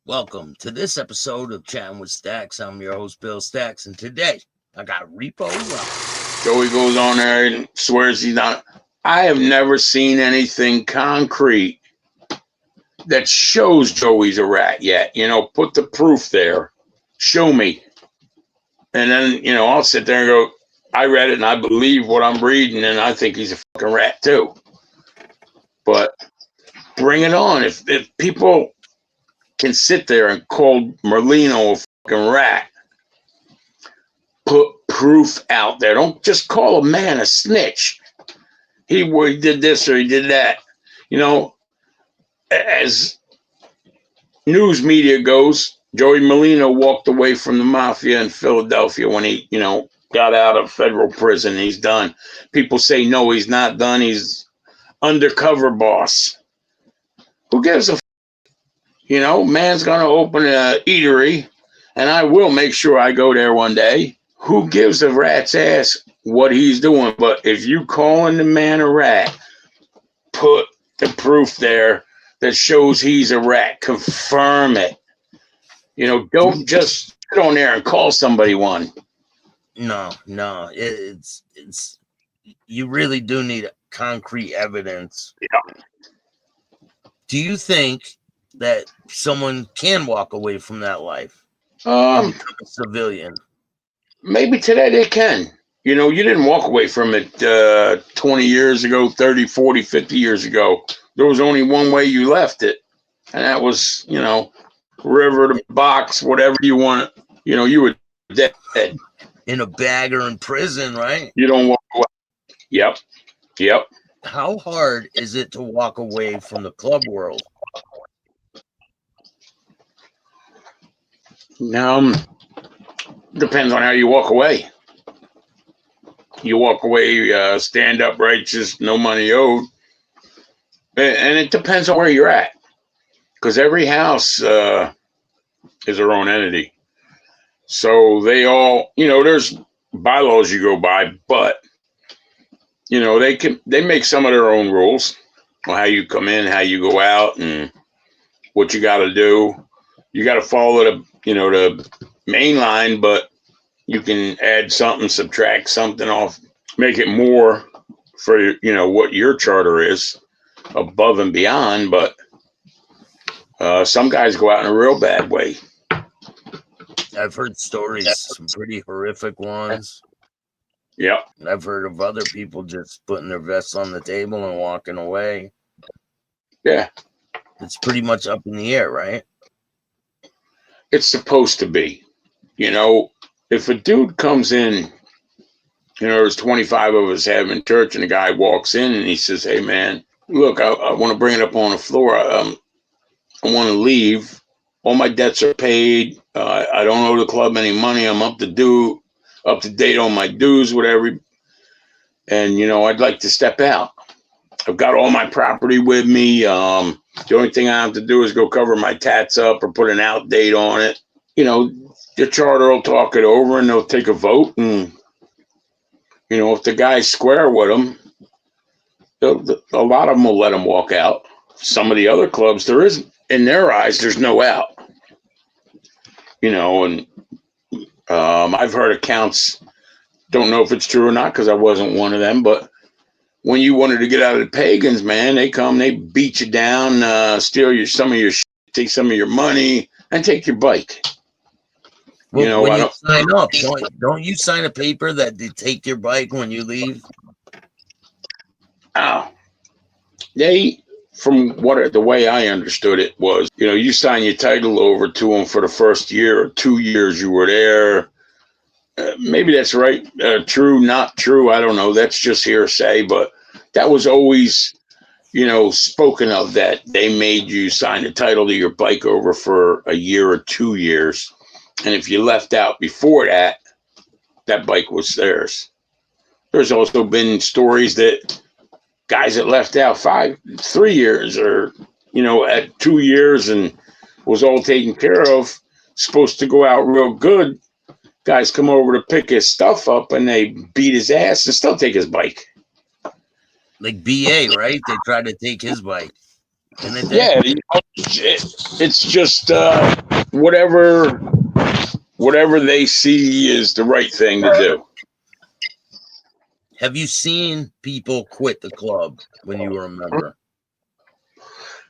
Welcome to this episode of Chatting with Staxx. I'm your host, Bill Staxx, and today I got Repo. Joey goes on there and swears he's not. I have never seen anything concrete that shows Joey's a rat yet. Put the proof there. Show me. And then, I'll sit there and go, I read it and I believe what I'm reading, and I think he's a fucking rat too. But bring it on. If people can sit there and call Merlino a fucking rat, put proof out there. Don't just call a man a snitch. He did this or he did that. As news media goes, Joey Merlino walked away from the mafia in Philadelphia when he, got out of federal prison. He's done. People say, no, he's not done. He's undercover boss. Who gives a f-? Man's going to open an eatery, and I will make sure I go there one day. Who gives a rat's ass what he's doing? But if you calling the man a rat, put the proof there that shows he's a rat. Confirm it. Don't just sit on there and call somebody one. No, it's you really do need concrete evidence. Yeah. Do you think that someone can walk away from that life and become a civilian? Maybe today they can. You didn't walk away from it 20 years ago, 30, 40, 50 years ago. There was only one way you left it. And that was, river to box, whatever you want. You were dead. In a bag or in prison, right? You don't walk away. Yep. How hard is it to walk away from the club world? Depends on how you walk away. You walk away, stand up, righteous, no money owed. And it depends on where you're at. Because every house is their own entity. So they all, there's bylaws you go by, but, they make some of their own rules on how you come in, how you go out, and what you got to do. You got to follow the main line, but you can add something, subtract something off, make it more for, what your charter is above and beyond. But some guys go out in a real bad way. I've heard stories, some pretty horrific ones. Yep. I've heard of other people just putting their vests on the table and walking away. Yeah. It's pretty much up in the air, right? It's supposed to be. If a dude comes in, there's 25 of us having church, and a guy walks in and he says, hey, man, look, I want to bring it up on the floor. I want to leave. All my debts are paid. I don't owe the club any money. I'm up to date on my dues, whatever. And, I'd like to step out. I've got all my property with me. The only thing I have to do is go cover my tats up or put an out date on it. The charter will talk it over and they'll take a vote. And, if the guy's square with them, a lot of them will let them walk out. Some of the other clubs, there isn't. In their eyes, there's no out. And I've heard accounts, don't know if it's true or not because I wasn't one of them, but when you wanted to get out of the pagans, man, they come, they beat you down, steal some of your shit, take some of your money, and take your bike. Well, when you sign up, don't you sign a paper that they take your bike when you leave? Oh, from the way I understood it was, you sign your title over to them for the first year or 2 years you were there. Maybe that's right. True, not true. I don't know. That's just hearsay. But that was always, spoken of, that they made you sign the title to your bike over for a year or 2 years. And if you left out before that, that bike was theirs. There's also been stories that guys that left out 3 years or, at 2 years and was all taken care of, supposed to go out real good. Guys come over to pick his stuff up and they beat his ass and still take his bike. Like BA, right? They tried to take his bike. In a day? Yeah, it's just whatever they see is the right thing to do. Have you seen people quit the club when you were a member?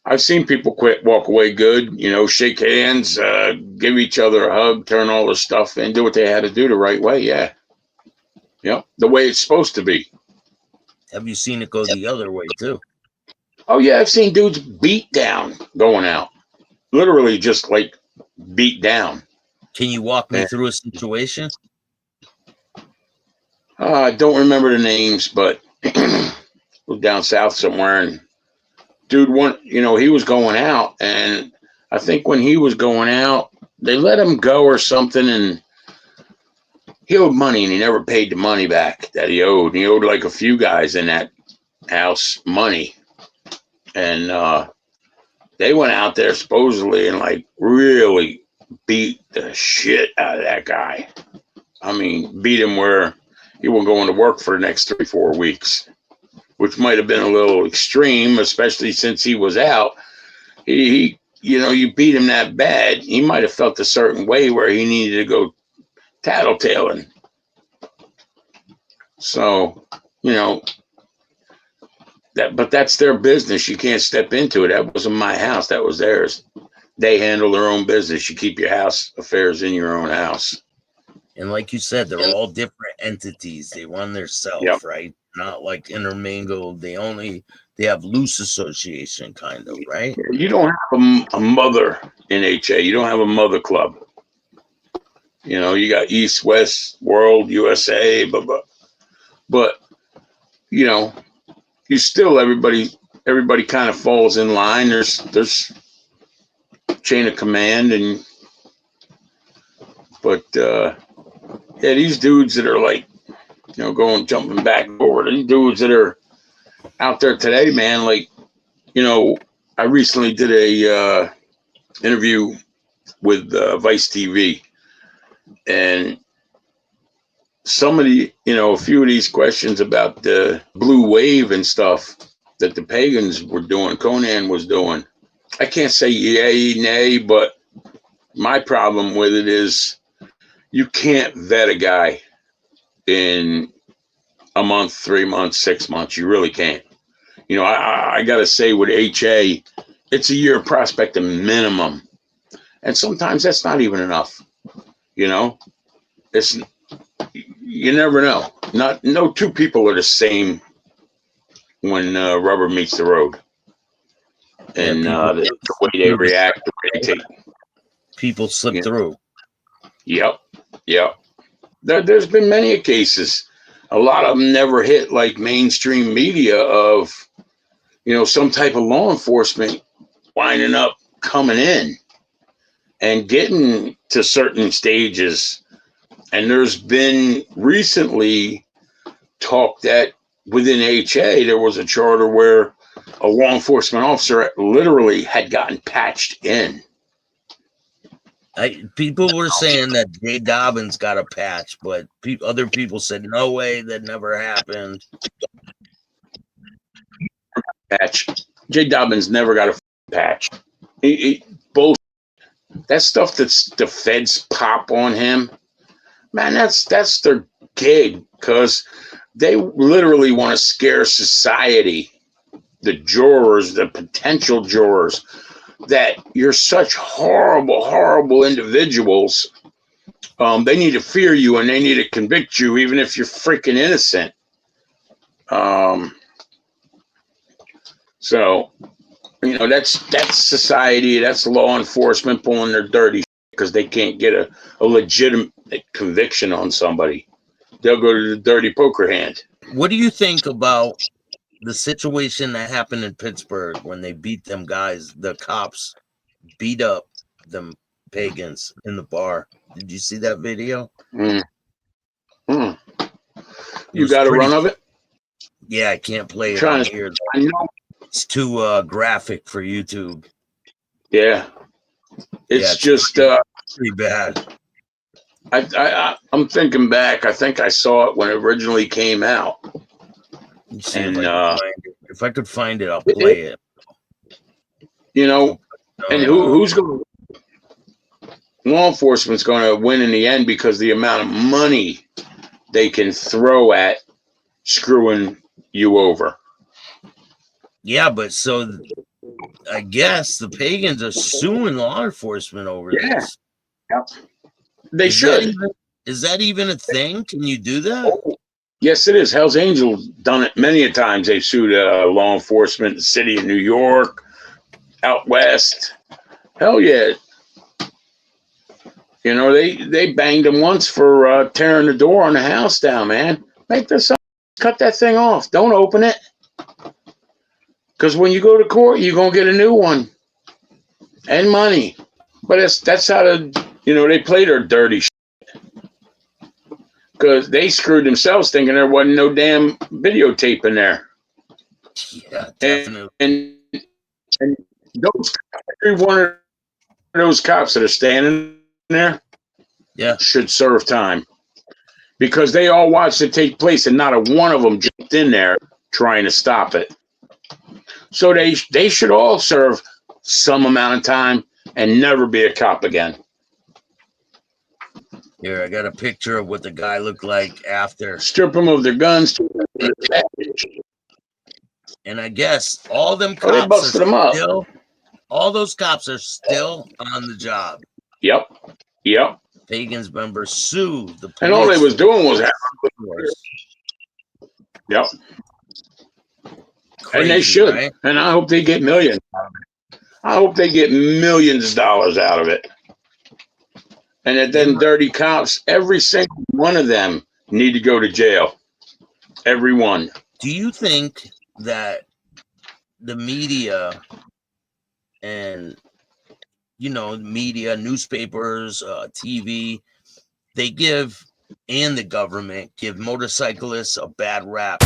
I've seen people quit, walk away good, shake hands, give each other a hug, turn all the stuff in, do what they had to do the right way. Yeah. Yep. The way it's supposed to be. Have you seen it go the other way too? Oh, yeah. I've seen dudes beat down going out. Literally just like beat down. Can you walk me And, through a situation? I don't remember the names, but was down south somewhere, and dude, he was going out, and I think when he was going out, they let him go or something, and he owed money, and he never paid the money back that he owed. And he owed like a few guys in that house money, and they went out there supposedly and like really beat the shit out of that guy. I mean, beat him where he wasn't going to work for the next 3-4 weeks, which might have been a little extreme, especially since he was out. He you beat him that bad, he might have felt a certain way where he needed to go tattletaling. So, but that's their business. You can't step into it. That wasn't my house. That was theirs. They handle their own business. You keep your house affairs in your own house. And like you said, they're all different entities. They run their self, Yep. right? Not like intermingled. They have loose association, kind of, right? You don't have a mother in HA. You don't have a mother club. You got East, West, World, USA, but you still everybody kind of falls in line. There's chain of command, but yeah, these dudes that are like going jumping back and forward, these dudes that are out there today, man, like I recently did a interview with Vice TV, and some of the a few of these questions about the blue wave and stuff that the pagans were doing, Conan was doing, I can't say yay, nay, but my problem with it is you can't vet a guy in a month, 3 months, 6 months. You really can't. I got to say with HA, it's a year prospecting minimum. And sometimes that's not even enough. It's, you never know. No two people are the same when rubber meets the road. And the way they react, the way they take. People slip through. Yep. There's been many cases. A lot of them never hit like mainstream media of, some type of law enforcement winding up coming in and getting to certain stages. And there's been recently talk that within HA, there was a charter where a law enforcement officer literally had gotten patched in. People were saying that Jay Dobbins got a patch, but other people said, no way, that never happened. Patch. Jay Dobbins never got a patch. Bullshit. That stuff that's the feds pop on him, man, that's their gig, because they literally want to scare society, the jurors, the potential jurors, that you're such horrible individuals. They need to fear you and they need to convict you, even if you're freaking innocent. So, that's society, that's law enforcement pulling their dirty because they can't get a legitimate conviction on somebody. They'll go to the dirty poker hand. What do you think about the situation that happened in Pittsburgh when they beat them guys? The cops beat up them pagans in the bar. Did you see that video? You got a run of it? Yeah, I can't play it on here. I know. It's too graphic for YouTube. Yeah. It's just pretty bad. I'm thinking back. I think I saw it when it originally came out. Let's see if I could find it. If I could find it, I'll play it. You know, and who's going? Law enforcement's going to win in the end because the amount of money they can throw at screwing you over. Yeah, but so I guess the pagans are suing law enforcement over this. Yep. They should. Is that even a thing? Can you do that? Oh, yes, it is. Hell's Angels done it many a times. They've sued law enforcement, the city of New York, out west. Hell yeah. You know, they banged them once for tearing the door on the house down, man. Make this up. Cut that thing off. Don't open it. Because when you go to court, you're going to get a new one. And money. But that's how they play their dirty shit. Because they screwed themselves thinking there wasn't no damn videotape in there. Yeah, definitely. And every one of those cops that are standing there should serve time. Because they all watched it take place and not a one of them jumped in there trying to stop it. So they should all serve some amount of time and never be a cop again. Here, I got a picture of what the guy looked like after. Strip them of their guns. And I guess all them cops they busted them up. All those cops are still on the job. Yep. Pagans members sued the police. And all they was doing was Yep. Crazy, and they should. Right? And I hope they get millions out of it. I hope they get millions of dollars out of it. And that then dirty cops, every single one of them need to go to jail. Every one. Do you think that the media and, media, newspapers, TV, and the government give motorcyclists a bad rap